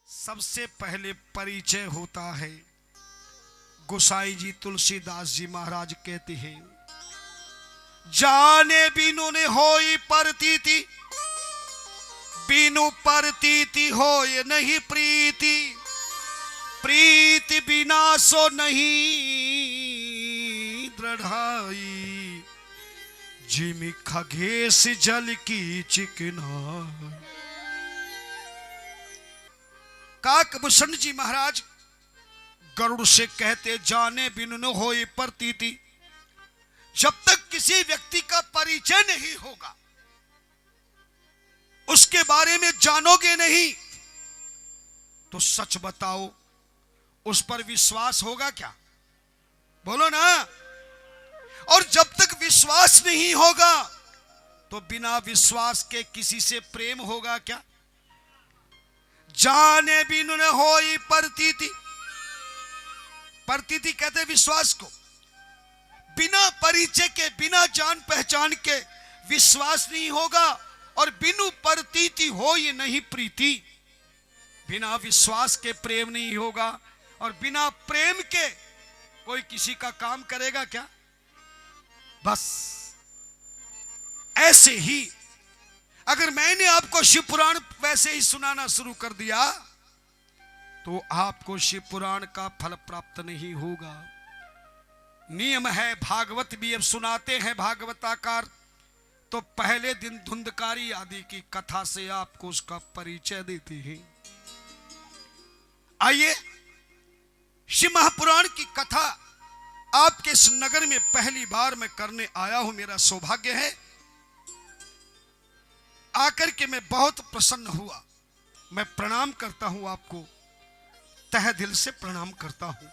सबसे पहले परिचय होता है। गोसाई जी तुलसीदास जी महाराज कहते हैं, जाने बिनु ने होई प्रतीति, बिनु प्रतीति होय नहीं प्रीति, प्रीति बिना सो नहीं दृढ़ाई, जिमि खगेश जल की चिकना। काकभूषण जी महाराज गरुड़ से कहते, जाने बिनु न होए प्रतीति, जब तक किसी व्यक्ति का परिचय नहीं होगा, उसके बारे में जानोगे नहीं, तो सच बताओ उस पर विश्वास होगा क्या? बोलो ना। और जब तक विश्वास नहीं होगा तो बिना विश्वास के किसी से प्रेम होगा क्या? जाने बिनु न होई प्रतीति, प्रतीति कहते विश्वास को। बिना परिचय के, बिना जान पहचान के विश्वास नहीं होगा, और बिनु प्रतीति होई नहीं प्रीति, बिना विश्वास के प्रेम नहीं होगा, और बिना प्रेम के कोई किसी का काम करेगा क्या? बस ऐसे ही अगर मैंने आपको शिव पुराण वैसे ही सुनाना शुरू कर दिया तो आपको शिव पुराण का फल प्राप्त नहीं होगा। नियम है, भागवत भी अब सुनाते हैं भागवताकार, तो पहले दिन धुंधकारी आदि की कथा से आपको उसका परिचय देते हैं। आइए, शिव महापुराण की कथा आपके इस नगर में पहली बार मैं करने आया हूं। मेरा सौभाग्य है, आकर के मैं बहुत प्रसन्न हुआ। मैं प्रणाम करता हूं आपको, तहे दिल से प्रणाम करता हूं।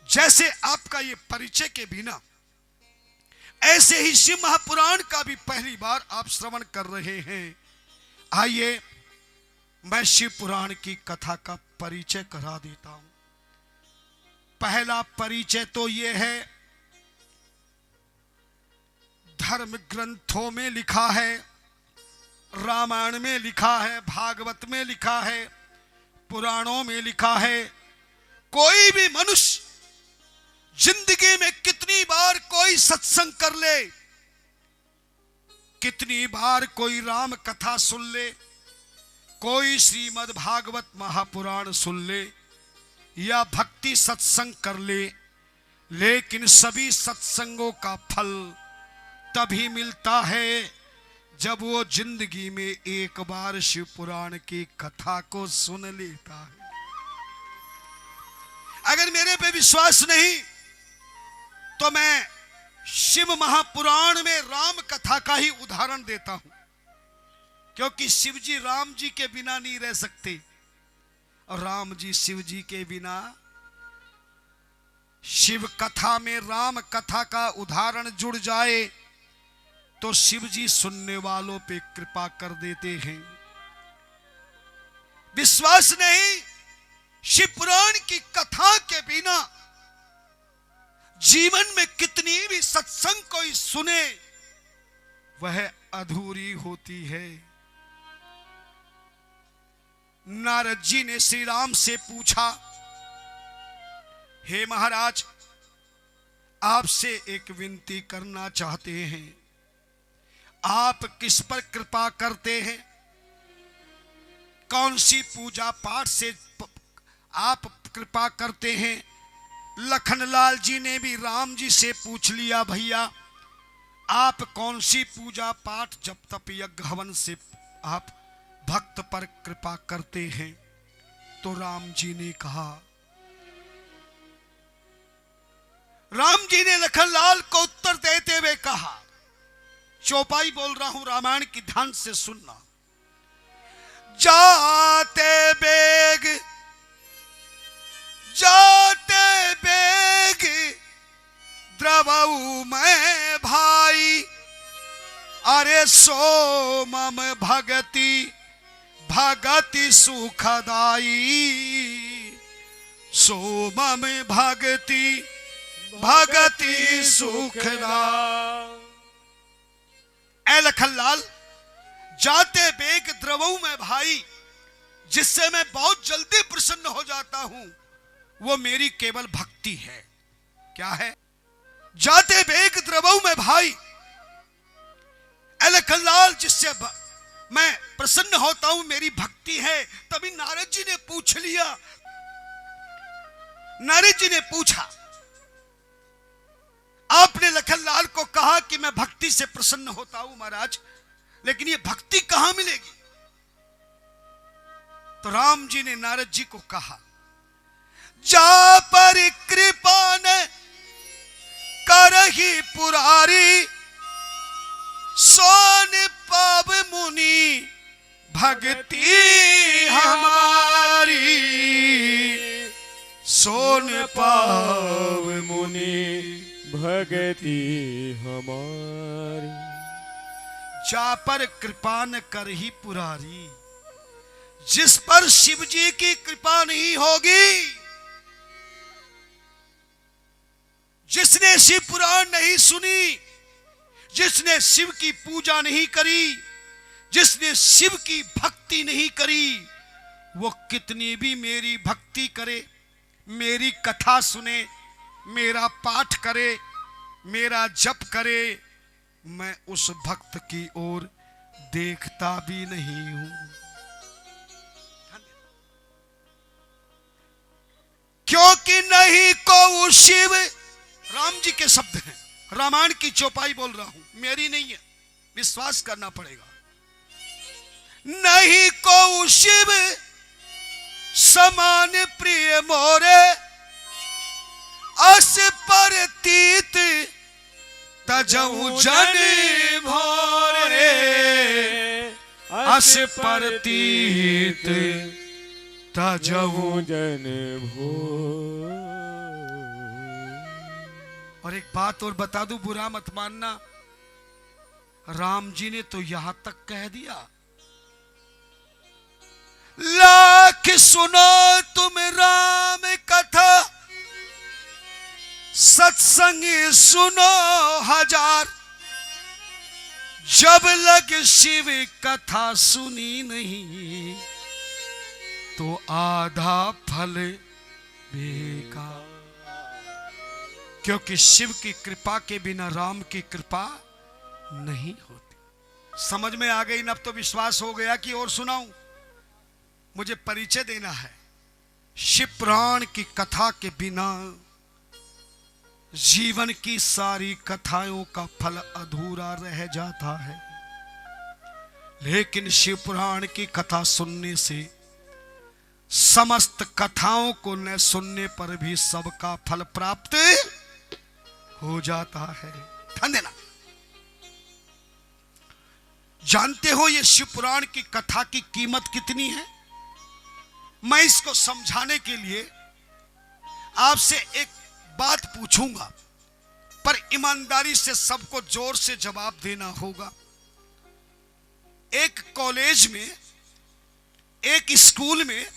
जैसे आपका ये परिचय के बिना, ऐसे ही शिव महापुराण का भी पहली बार आप श्रवण कर रहे हैं। आइए, मैं शिव पुराण की कथा का परिचय करा देता हूं। पहला परिचय तो यह है, धर्म ग्रंथों में लिखा है, रामायण में लिखा है, भागवत में लिखा है, पुराणों में लिखा है, कोई भी मनुष्य जिंदगी में कितनी बार कोई सत्संग कर ले, कितनी बार कोई राम कथा सुन ले, कोई श्रीमद् भागवत महापुराण सुन ले या भक्ति सत्संग कर ले, लेकिन सभी सत्संगों का फल तभी मिलता है जब वो जिंदगी में एक बार शिव पुराण की कथा को सुन लेता है। अगर मेरे पे विश्वास नहीं तो मैं शिव महापुराण में राम कथा का ही उदाहरण देता हूं, क्योंकि शिव जी राम जी के बिना नहीं रह सकते, और राम जी शिव जी के बिना। शिव कथा में राम कथा का उदाहरण जुड़ जाए तो शिव जी सुनने वालों पे कृपा कर देते हैं। विश्वास नहीं, शिव पुराण की कथा के बिना जीवन में कितनी भी सत्संग कोई सुने वह अधूरी होती है। नारद जी ने श्री राम से पूछा, हे महाराज, आपसे एक विनती करना चाहते हैं, आप किस पर कृपा करते हैं? कौन सी पूजा पाठ से आप कृपा करते हैं? लखनलाल जी ने भी राम जी से पूछ लिया, भैया आप कौन सी पूजा पाठ जप तप यज्ञ हवन से आप भक्त पर कृपा करते हैं? तो राम जी ने कहा, राम जी ने लखनलाल को उत्तर देते हुए कहा, चौपाई बोल रहा हूं, रामायण की ध्यान से सुनना। जाते बेग, जाते बेग द्रवऊ मैं भाई, अरे सो मम भगति भगति सुखदाई, सो मम भगति भगति सुखदाई। ए लखनलाल, जाते बेग द्रवऊ में भाई, जिससे मैं बहुत जल्दी प्रसन्न हो जाता हूं, वो मेरी केवल भक्ति है। क्या है? जाते बेग द्रवऊ में भाई अलखलाल, जिससे मैं प्रसन्न होता हूं मेरी भक्ति है। तभी नारद जी ने पूछ लिया, नारद जी ने पूछा, आपने लखनलाल को कहा कि मैं भक्ति से प्रसन्न होता हूं महाराज, लेकिन ये भक्ति कहां मिलेगी? तो राम जी ने नारद जी को कहा, जा पर कृपा ने करही पुरारी, सोन पाव मुनि भक्ति हमारी, सोन पाव मुनि भगति हमारी। जा पर कृपा न करही पुरारी, जिस पर शिव जी की कृपा नहीं होगी, जिसने शिव पुराण नहीं सुनी, जिसने शिव की पूजा नहीं करी, जिसने शिव की भक्ति नहीं करी, वो कितनी भी मेरी भक्ति करे, मेरी कथा सुने, मेरा पाठ करे, मेरा जप करे, मैं उस भक्त की ओर देखता भी नहीं हूं। क्योंकि नहीं को शिव, राम जी के शब्द हैं, रामायण की चौपाई बोल रहा हूं, मेरी नहीं है, विश्वास करना पड़ेगा। नहीं को शिव समान प्रिय मोरे, अस परतीत तजऊ जन भोरे, अस परतीत तजऊ जन भोर। और एक बात और बता दूं, बुरा मत मानना, राम जी ने तो यहां तक कह दिया, लाख सुनो तुम राम कथा, सत्संग सुनो हजार, जब लग शिव कथा सुनी नहीं, तो आधा फल बेकार। क्योंकि शिव की कृपा के बिना राम की कृपा नहीं होती। समझ में आ गई? अब तो विश्वास हो गया कि और सुनाऊं? मुझे परिचय देना है। शिव पुराण की कथा के बिना जीवन की सारी कथाओं का फल अधूरा रह जाता है, लेकिन शिव पुराण की कथा सुनने से समस्त कथाओं को न सुनने पर भी सबका फल प्राप्त हो जाता है। ध्यान देना। जानते हो ये शिव पुराण की कथा की कीमत कितनी है? मैं इसको समझाने के लिए आपसे एक बात पूछूंगा, पर ईमानदारी से सबको जोर से जवाब देना होगा। एक कॉलेज में, एक स्कूल में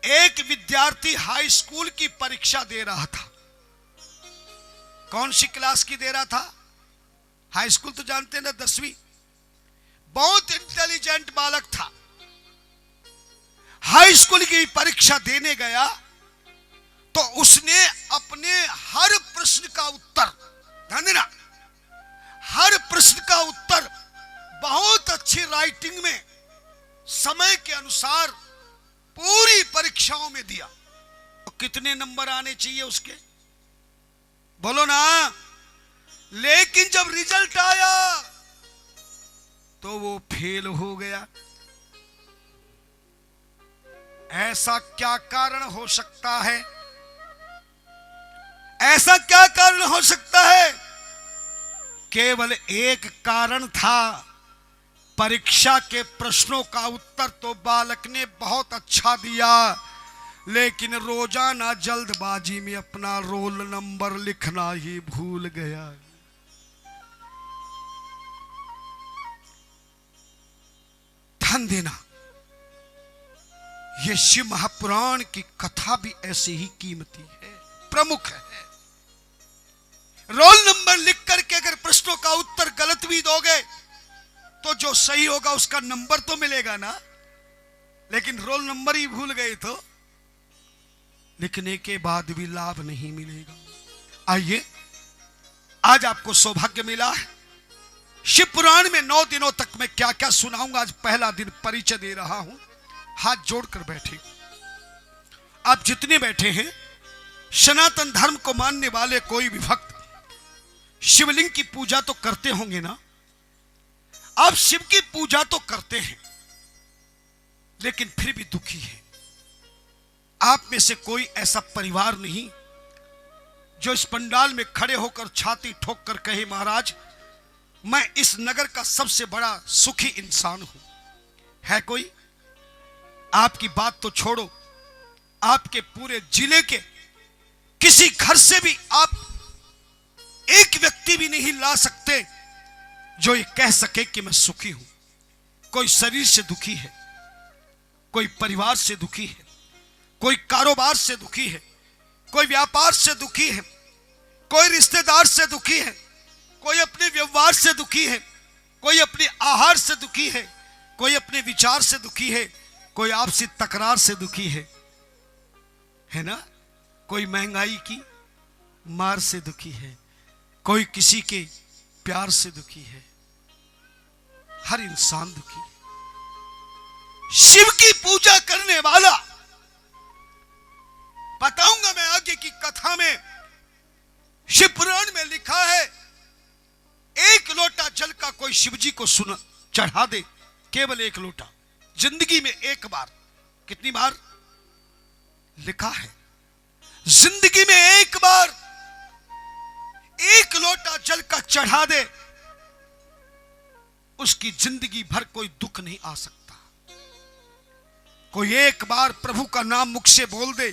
एक विद्यार्थी हाई स्कूल की परीक्षा दे रहा था। कौन सी क्लास की दे रहा था? हाई स्कूल तो जानते हैं ना, 10वीं। बहुत इंटेलिजेंट बालक था। हाई स्कूल की परीक्षा देने गया तो उसने अपने हर प्रश्न का उत्तर, ध्यान देना, हर प्रश्न का उत्तर बहुत अच्छी राइटिंग में समय के अनुसार पूरी परीक्षाओं में दिया। तो कितने नंबर आने चाहिए उसके? बोलो ना। लेकिन जब रिजल्ट आया तो वो फेल हो गया। ऐसा क्या कारण हो सकता है? ऐसा क्या कारण हो सकता है? केवल एक कारण था, परीक्षा के प्रश्नों का उत्तर तो बालक ने बहुत अच्छा दिया, लेकिन रोजाना जल्दबाजी में अपना रोल नंबर लिखना ही भूल गया। ध्यान देना, यह शिव महापुराण की कथा भी ऐसे ही कीमती है, प्रमुख है। रोल नंबर लिख करके अगर प्रश्नों का उत्तर गलत भी दोगे तो जो सही होगा उसका नंबर तो मिलेगा ना, लेकिन रोल नंबर ही भूल गए तो लिखने के बाद भी लाभ नहीं मिलेगा। आइए, आज आपको सौभाग्य मिला है। शिव पुराण में 9 दिनों तक मैं क्या क्या सुनाऊंगा, आज पहला दिन परिचय दे रहा हूं। हाथ जोड़कर बैठे, आप जितने बैठे हैं, सनातन धर्म को मानने वाले कोई भी भक्त शिवलिंग की पूजा तो करते होंगे ना। आप शिव की पूजा तो करते हैं, लेकिन फिर भी दुखी है। आप में से कोई ऐसा परिवार नहीं जो इस पंडाल में खड़े होकर छाती ठोक कर कहे, महाराज मैं इस नगर का सबसे बड़ा सुखी इंसान हूं। है कोई? आपकी बात तो छोड़ो, आपके पूरे जिले के किसी घर से भी आप एक व्यक्ति भी नहीं ला सकते जो ये कह सके कि मैं सुखी हूं। कोई शरीर से दुखी है, कोई परिवार से दुखी है, कोई कारोबार से दुखी है, कोई व्यापार से दुखी है, कोई रिश्तेदार से दुखी है, कोई अपने व्यवहार से दुखी है, कोई अपने आहार से दुखी है, कोई अपने विचार से दुखी है, कोई आपसी तकरार से दुखी है ना। कोई महंगाई की मार से दुखी है, कोई किसी के प्यार से दुखी है। हर इंसान दुखी है। शिव की पूजा करने वाला, बताऊंगा मैं आगे की कथा में, शिव पुराण में लिखा है, एक लोटा जल का कोई शिवजी को चढ़ा दे, केवल एक लोटा, जिंदगी में एक बार। कितनी बार लिखा है? जिंदगी में एक बार एक लोटा जल का चढ़ा दे, उसकी जिंदगी भर कोई दुख नहीं आ सकता। कोई एक बार प्रभु का नाम मुख से बोल दे,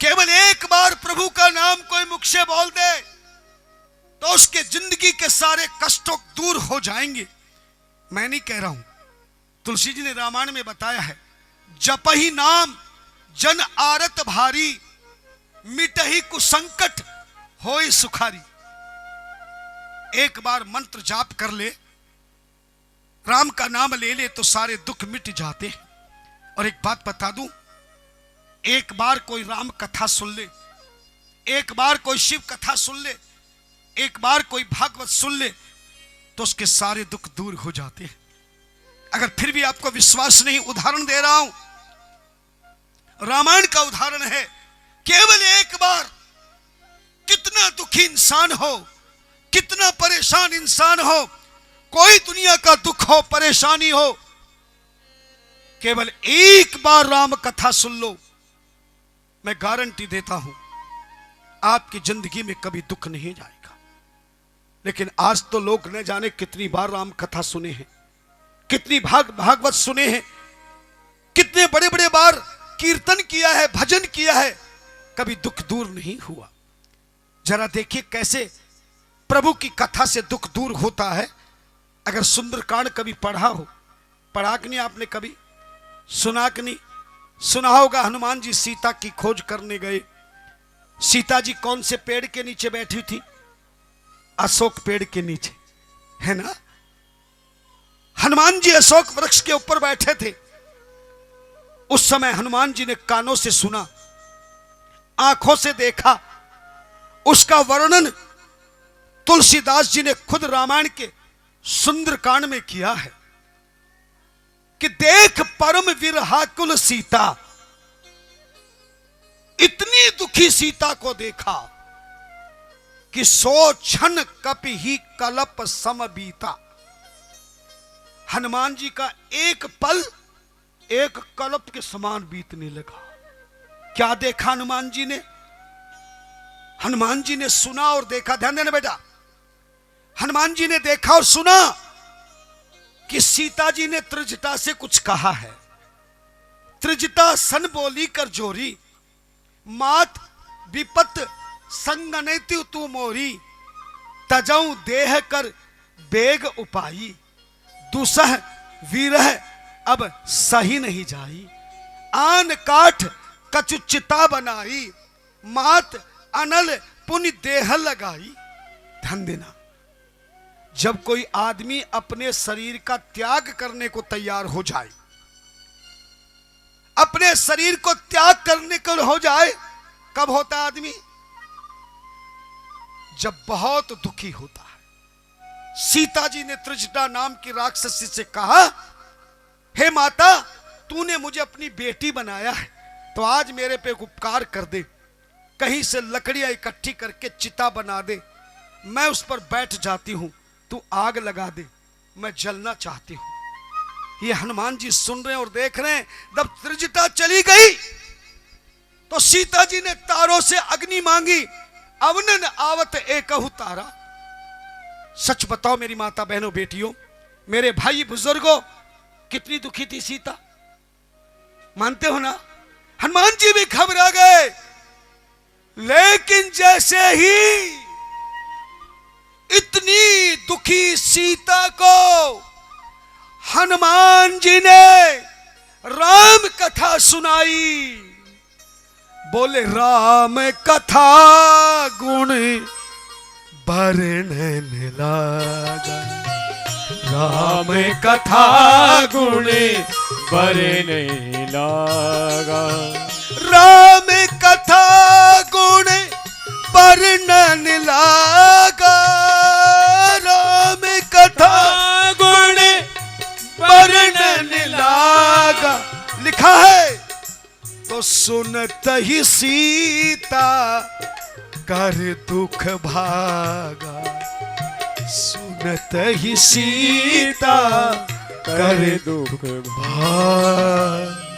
केवल एक बार प्रभु का नाम कोई मुख से बोल दे, तो उसके जिंदगी के सारे कष्टों दूर हो जाएंगे। मैं नहीं कह रहा हूं, तुलसी जी ने रामायण में बताया है, जपहि नाम जन आरत भारी, मिटहि कुसंकट होय सुखारी। एक बार मंत्र जाप कर ले, राम का नाम ले ले, तो सारे दुख मिट जाते हैं। और एक बात बता दूं, एक बार कोई राम कथा सुन ले, एक बार कोई शिव कथा सुन ले, एक बार कोई भागवत सुन ले, तो उसके सारे दुख दूर हो जाते हैं। अगर फिर भी आपको विश्वास नहीं, उदाहरण दे रहा हूं, रामायण का उदाहरण है। केवल एक बार, कितना दुखी इंसान हो, कितना परेशान इंसान हो, कोई दुनिया का दुख हो, परेशानी हो, केवल एक बार राम कथा सुन लो, मैं गारंटी देता हूं आपकी जिंदगी में कभी दुख नहीं जाएगा। लेकिन आज तो लोग न जाने कितनी बार राम कथा सुने हैं, कितनी भागवत सुने हैं, कितने बड़े बड़े बार कीर्तन किया है, भजन किया है, कभी दुख दूर नहीं हुआ। जरा देखिए कैसे प्रभु की कथा से दुख दूर होता है। अगर सुंदरकांड कभी पढ़ा हो, पढ़ा कि नहीं आपने, कभी सुना कि नहीं? सुना होगा, हनुमान जी सीता की खोज करने गए। सीता जी कौन से पेड़ के नीचे बैठी थी? अशोक पेड़ के नीचे, है ना। हनुमान जी अशोक वृक्ष के ऊपर बैठे थे। उस समय हनुमान जी ने कानों से सुना, आंखों से देखा, उसका वर्णन तुलसीदास जी ने खुद रामायण के सुंदरकांड में किया है कि देख परम विरहाकुल सीता, इतनी दुखी सीता को देखा कि सो क्षण कपि ही कलप सम बीता। हनुमान जी का एक पल एक कल्प के समान बीतने लगा। क्या देखा हनुमान जी ने? हनुमान जी ने सुना और देखा। ध्यान देना बेटा, हनुमान जी ने देखा और सुना कि सीता जी ने त्रिजटा से कुछ कहा है। त्रिजटा सन बोली कर जोरी, मात विपत संगनैति तू मोरी, तजऊ देह कर बेग उपाई, दुसह वीरह अब सही नहीं जाई, आन काठ कचुचिता बनाई, मात अनल पुनि देह लगाई। ध्यान देना, जब कोई आदमी अपने शरीर का त्याग करने को तैयार हो जाए, अपने शरीर को त्याग करने को हो जाए, कब होता है आदमी? जब बहुत दुखी होता है। सीता जी ने त्रिजटा नाम की राक्षसी से कहा, हे माता, तूने मुझे अपनी बेटी बनाया है, तो आज मेरे पे उपकार कर दे, कहीं से लकड़ियां इकट्ठी करके चिता बना दे, मैं उस पर बैठ जाती हूं, तू आग लगा दे, मैं जलना चाहती हूं। ये हनुमान जी सुन रहे हैं और देख रहे हैं। जब त्रिजटा चली गई तो सीता जी ने तारों से अग्नि मांगी, अवनन आवत एकहु तारा। सच बताओ मेरी माता बहनों बेटियों, मेरे भाई बुजुर्गों, कितनी दुखी थी सीता, मानते हो ना? हनुमान जी भी घबरा गए, लेकिन जैसे ही इतनी दुखी सीता को हनुमान जी ने राम कथा सुनाई, बोले राम कथा गुण वर्णन लागा, राम कथा गुण वर्णन लागा, राम कथा गुण वर्णन लागा, राम कथा गुण वर्णन लागा। लिखा है, तो सुनत ही सीता कर दुख भागा, सुनत ही सीता कर दुख भागा।